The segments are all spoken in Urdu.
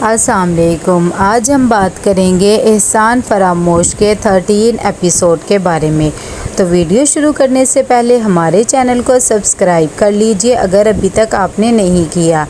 السلام علیکم۔ آج ہم بات کریں گے احسان فراموش کے 13 ایپیسوڈ کے بارے میں۔ تو ویڈیو شروع کرنے سے پہلے ہمارے چینل کو سبسکرائب کر لیجئے اگر ابھی تک آپ نے نہیں کیا۔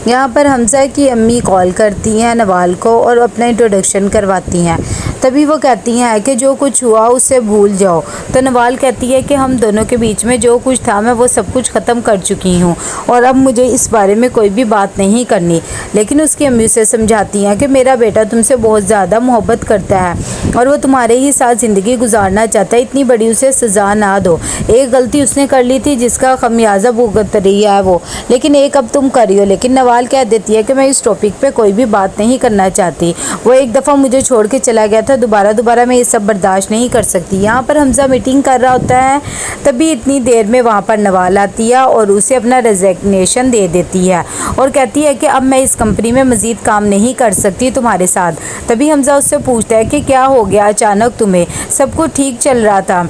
یہاں پر حمزہ کی امی کال کرتی ہیں نوال کو اور اپنا انٹروڈکشن کرواتی ہیں۔ تبھی وہ کہتی ہیں کہ جو کچھ ہوا اسے بھول جاؤ۔ تو نوال کہتی ہے کہ ہم دونوں کے بیچ میں جو کچھ تھا میں وہ سب کچھ ختم کر چکی ہوں اور اب مجھے اس بارے میں کوئی بھی بات نہیں کرنی۔ لیکن اس کی امی اسے سمجھاتی ہیں کہ میرا بیٹا تم سے بہت زیادہ محبت کرتا ہے اور وہ تمہارے ہی ساتھ زندگی گزارنا چاہتا ہے، اتنی بڑی اسے سزا نہ دو۔ ایک غلطی اس نے کر لی تھی جس کا خمیازہ بھگت رہی ہے وہ، لیکن ایک اب تم کر رہی ہو۔ لیکن نوال کہہ دیتی ہے کہ میں اس ٹاپک پہ کوئی بھی بات نہیں کرنا چاہتی، وہ ایک دفعہ مجھے چھوڑ کے چلا گیا تھا، دوبارہ میں یہ سب برداشت نہیں کر سکتی۔ یہاں پر حمزہ میٹنگ کر رہا ہوتا ہے، تبھی اتنی دیر میں وہاں پر نوال آتی ہے اور اسے اپنا ریزگنیشن دے دیتی ہے اور کہتی ہے کہ اب میں اس کمپنی میں مزید کام نہیں کر سکتی تمہارے ساتھ۔ تبھی حمزہ اس سے پوچھتا ہے کہ کیا ہو گیا اچانک تمہیں، سب کچھ ٹھیک چل رہا تھا؟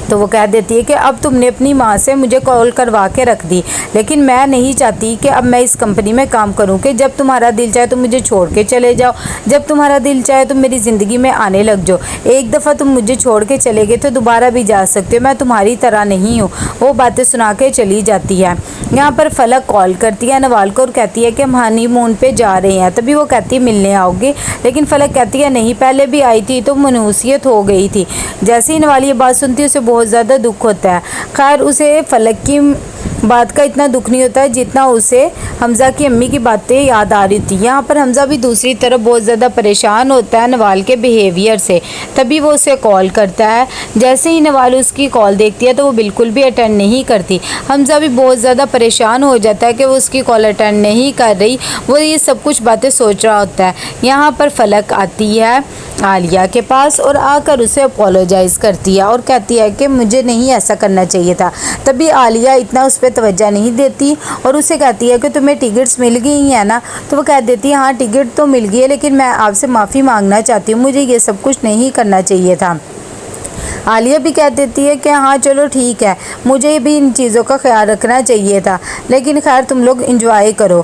تو وہ کہہ دیتی ہے کہ اب تم نے اپنی ماں سے مجھے کال کروا کے رکھ دی، لیکن میں نہیں چاہتی کہ اب میں اس کمپنی میں کام کروں کہ جب تمہارا دل چاہے تم مجھے چھوڑ کے چلے جاؤ، جب تمہارا دل چاہے تم میری زندگی میں آنے لگ جاؤ۔ ایک دفعہ تم مجھے چھوڑ کے چلے گئے تو دوبارہ بھی جا سکتے ہو، میں تمہاری طرح نہیں ہوں۔ وہ باتیں سنا کے چلی جاتی ہے۔ یہاں پر فلک کال کرتی ہے نوال کو اور کہتی ہے کہ ہم ہنی مون پہ جا رہے ہیں۔ تبھی وہ کہتی ہے ملنے آؤ گے، لیکن فلک کہتی ہے نہیں، پہلے بھی آئی تھی تو منحوسیت ہو گئی تھی۔ جیسے ہی نوال یہ بات سنتی ہے اسے بہت زیادہ دکھ ہوتا ہے۔ خیر اسے فلک کی بات کا اتنا دکھ نہیں ہوتا ہے جتنا اسے حمزہ کی امی کی باتیں یاد آ رہی تھی۔ یہاں پر حمزہ بھی دوسری طرف بہت زیادہ پریشان ہوتا ہے نوال کے بیہیویئر سے۔ تبھی وہ اسے کال کرتا ہے، جیسے ہی نوال اس کی کال دیکھتی ہے تو وہ بالکل بھی اٹینڈ نہیں کرتی۔ حمزہ بھی بہت زیادہ پریشان ہو جاتا ہے کہ وہ اس کی کال اٹینڈ نہیں کر رہی، وہ یہ سب کچھ باتیں سوچ رہا ہوتا ہے۔ یہاں پر فلک آتی ہے عالیہ کے پاس اور آ کر اسے اپولوجائز کرتی ہے اور کہتی ہے کہ مجھے نہیں ایسا کرنا چاہیے تھا۔ تبھی عالیہ اتنا اس پہ توجہ نہیں دیتی اور اسے کہتی ہے کہ تمہیں ٹکٹس مل گئی ہیں نا؟ تو وہ کہہ دیتی ہے ہاں ٹکٹ تو مل گئی ہے، لیکن میں آپ سے معافی مانگنا چاہتی ہوں، مجھے یہ سب کچھ نہیں کرنا چاہیے تھا۔ عالیہ بھی کہہ دیتی ہے کہ ہاں چلو ٹھیک ہے، مجھے بھی ان چیزوں کا خیال رکھنا چاہیے تھا، لیکن خیر تم لوگ انجوائے کرو۔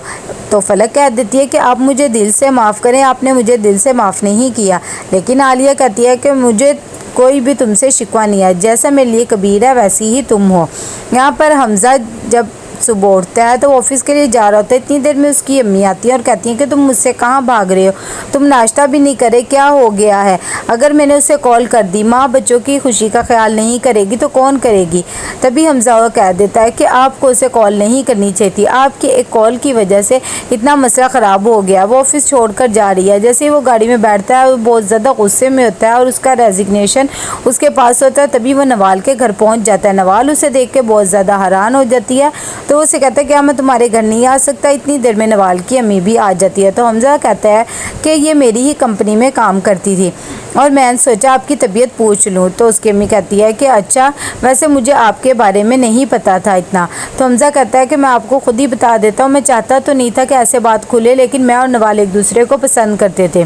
تو فلک کہہ دیتی ہے کہ آپ مجھے دل سے معاف کریں، آپ نے مجھے دل سے معاف نہیں کیا۔ لیکن عالیہ کہتی ہے کہ مجھے کوئی بھی تم سے شکوہ نہیں ہے، جیسا میرے لیے کبیر ہے ویسی ہی تم ہو۔ یہاں پر حمزہ جب صبح اٹھتا ہے تو آفس کے لیے جا رہا ہوتا ہے، اتنی دیر میں اس کی امی آتی ہیں اور کہتی ہیں کہ تم مجھ سے کہاں بھاگ رہے ہو، تم ناشتہ بھی نہیں کرے، کیا ہو گیا ہے؟ اگر میں نے اسے کال کر دی، ماں بچوں کی خوشی کا خیال نہیں کرے گی تو کون کرے گی؟ تبھی حمزہ وہ کہہ دیتا ہے کہ آپ کو اسے کال نہیں کرنی چاہیے تھی، آپ کی ایک کال کی وجہ سے اتنا مسئلہ خراب ہو گیا۔ وہ آفس چھوڑ کر جا رہی ہے، جیسے ہی وہ گاڑی میں بیٹھتا ہے وہ بہت زیادہ غصے میں ہوتا ہے اور اس کا ریزگنیشن اس کے پاس ہوتا ہے۔ تبھی وہ نوال کے گھر پہنچ جاتا ہے، نوال اسے دیکھ کے بہت زیادہ حیران ہو جاتی ہے، تو اسے کہتا ہے کیا میں تمہارے گھر نہیں آ سکتا؟ اتنی دیر میں نوال کی امی بھی آ جاتی ہے۔ تو حمزہ کہتا ہے کہ یہ میری ہی کمپنی میں کام کرتی تھی اور میں نے سوچا آپ کی طبیعت پوچھ لوں۔ تو اس کی امی کہتی ہے کہ اچھا، ویسے مجھے آپ کے بارے میں نہیں پتا تھا اتنا۔ تو حمزہ کہتا ہے کہ میں آپ کو خود ہی بتا دیتا ہوں، میں چاہتا تو نہیں تھا کہ ایسے بات کھلے، لیکن میں اور نوال ایک دوسرے کو پسند کرتے تھے،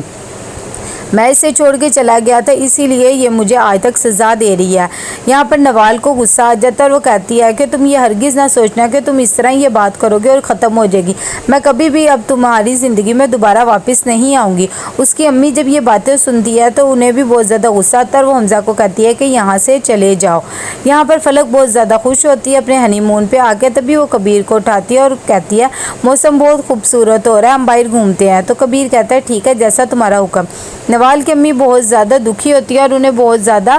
میں اسے چھوڑ کے چلا گیا تھا، اسی لیے یہ مجھے آج تک سزا دے رہی ہے۔ یہاں پر نوال کو غصہ آ جاتا ہے اور وہ کہتی ہے کہ تم یہ ہرگز نہ سوچنا کہ تم اس طرح یہ بات کرو گے اور ختم ہو جائے گی، میں کبھی بھی اب تمہاری زندگی میں دوبارہ واپس نہیں آؤں گی۔ اس کی امی جب یہ باتیں سنتی ہے تو انہیں بھی بہت زیادہ غصہ آتا ہے اور وہ حمزہ کو کہتی ہے کہ یہاں سے چلے جاؤ۔ یہاں پر فلک بہت زیادہ خوش ہوتی ہے اپنے ہنی مون پہ آ کے، تبھی وہ کبیر کو اٹھاتی ہے اور کہتی ہے موسم بہت خوبصورت ہو رہا ہے، ہم باہر گھومتے ہیں۔ تو کبیر کہتا ہے ٹھیک ہے، جیسا تمہارا حکم۔ نوال کی امی بہت زیادہ دکھی ہوتی ہے اور انہیں بہت زیادہ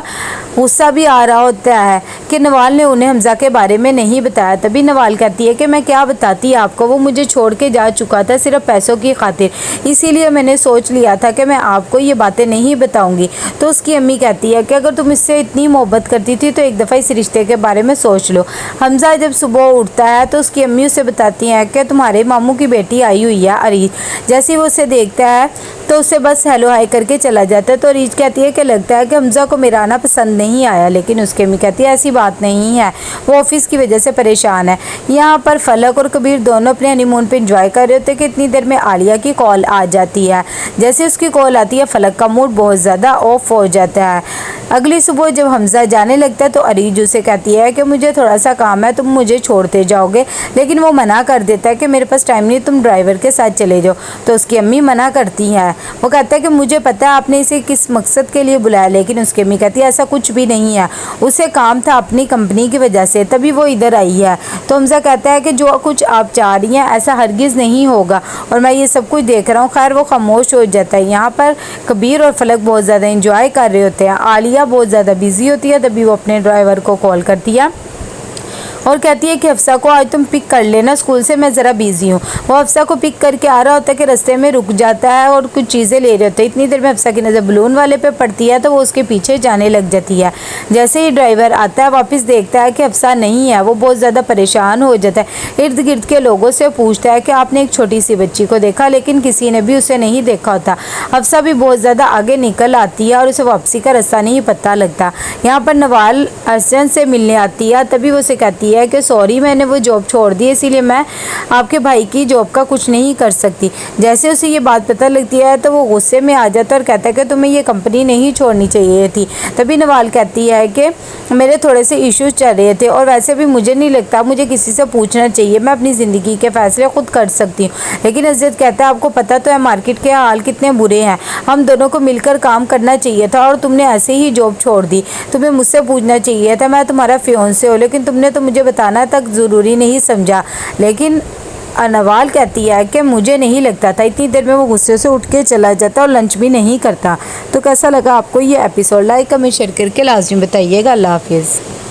غصہ بھی آ رہا ہوتا ہے کہ نوال نے انہیں حمزہ کے بارے میں نہیں بتایا۔ تبھی نوال کہتی ہے کہ میں کیا بتاتی آپ کو، وہ مجھے چھوڑ کے جا چکا تھا صرف پیسوں کی خاطر، اسی لیے میں نے سوچ لیا تھا کہ میں آپ کو یہ باتیں نہیں بتاؤں گی۔ تو اس کی امی کہتی ہے کہ اگر تم اس سے اتنی محبت کرتی تھی تو ایک دفعہ اس رشتے کے بارے میں سوچ لو۔ حمزہ جب صبح اٹھتا ہے تو اس کی امی اسے بتاتی ہیں کہ تمہارے ماموں کی بیٹی آئی ہوئی ہے اریج۔ جیسے ہی وہ اسے دیکھتا ہے تو اسے بس ہیلو ہائی کر کے چلا جاتا ہے۔ تو اریج کہتی ہے کہ لگتا ہے کہ حمزہ کو میرا آنا پسند نہیں آیا، لیکن اس کی امی کہتی ہے ایسی بات نہیں ہے، وہ آفس کی وجہ سے پریشان ہے۔ یہاں پر فلک اور کبیر دونوں اپنے ہنی مون پہ انجوائے کر رہے ہوتے کہ اتنی دیر میں عالیہ کی کال آ جاتی ہے۔ جیسے اس کی کال آتی ہے فلک کا موڈ بہت زیادہ آف ہو جاتا ہے۔ اگلی صبح جب حمزہ جانے لگتا ہے تو عریج اسے کہتی ہے کہ مجھے تھوڑا سا کام ہے، تم مجھے چھوڑتے جاؤ گے، لیکن وہ منع کر دیتا ہے کہ میرے پاس ٹائم نہیں، تم ڈرائیور کے ساتھ چلے جاؤ۔ تو اس کی امی منع کرتی ہیں، وہ کہتا ہے کہ مجھے پتہ ہے آپ نے اسے کس مقصد کے لیے بلایا، لیکن اس کی امی کہتی ہے ایسا کچھ بھی نہیں ہے، اسے کام تھا اپنی کمپنی کی وجہ سے، تبھی وہ ادھر آئی ہے۔ تو حمزہ کہتا ہے کہ جو کچھ آپ چاہ رہی ہیں ایسا ہرگز نہیں ہوگا، اور میں یہ سب کچھ دیکھ رہا ہوں۔ خیر وہ خاموش ہو جاتا ہے۔ یہاں پر کبیر اور فلک بہت زیادہ انجوائے کر رہے ہوتے ہیں۔ عالیہ بہت زیادہ بزی ہوتی ہے، تبھی وہ اپنے ڈرائیور کو کال کرتی ہے اور کہتی ہے کہ حفصہ کو آج تم پک کر لینا اسکول سے، میں ذرا بیزی ہوں۔ وہ حفصہ کو پک کر کے آ رہا ہوتا ہے کہ رستے میں رک جاتا ہے اور کچھ چیزیں لے رہے ہوتے ہیں۔ اتنی دیر میں حفصہ کی نظر بلون والے پہ پڑتی ہے تو وہ اس کے پیچھے جانے لگ جاتی ہے۔ جیسے ہی ڈرائیور آتا ہے واپس دیکھتا ہے کہ حفصہ نہیں ہے، وہ بہت زیادہ پریشان ہو جاتا ہے۔ ارد گرد کے لوگوں سے پوچھتا ہے کہ آپ نے ایک چھوٹی سی بچی کو دیکھا، لیکن کسی نے بھی اسے نہیں دیکھا ہوتا۔ حفصہ بھی بہت زیادہ آگے نکل آتی ہے اور اسے واپسی کا راستہ نہیں پتہ لگتا۔ یہاں پر نوال ارسلان سے ملنے آتی ہے، تبھی وہ اسے کہتی ہے کہ سوری میں نے وہ جاب چھوڑ دی، اسی لیے میں آپ کے بھائی کی جاب کا کچھ نہیں کر سکتی۔ جیسے اسے یہ بات پتہ لگتی ہے تو وہ غصے میں آ جاتا ہے اور کہتا ہے کہ تمہیں یہ کمپنی نہیں چھوڑنی چاہیے تھی۔ تبھی نوال کہتی ہے کہ میرے تھوڑے سے ایشوز چل رہے تھے اور ویسے بھی مجھے نہیں لگتا مجھے کسی سے پوچھنا چاہیے، میں اپنی زندگی کے فیصلے خود کر سکتی ہوں۔ لیکن عزت کہتا ہے آپ کو پتہ تو ہے مارکیٹ کے حال کتنے برے ہیں، ہم دونوں کو مل کر کام کرنا چاہیے تھا اور تم نے ایسے ہی جاب چھوڑ دی۔ تمہیں مجھ سے پوچھنا چاہیے تھا، میں تمہارا فیونسے ہوں، لیکن تم نے تو مجھے بتانا تک ضروری نہیں سمجھا۔ لیکن نوال کہتی ہے کہ مجھے نہیں لگتا تھا۔ اتنی دیر میں وہ غصے سے اٹھ کے چلا جاتا ہے اور لنچ بھی نہیں کرتا۔ تو کیسا لگا آپ کو یہ ایپیسوڈ؟ لائک کمنٹ شیئر کر کے لازمی بتائیے گا۔ اللہ حافظ۔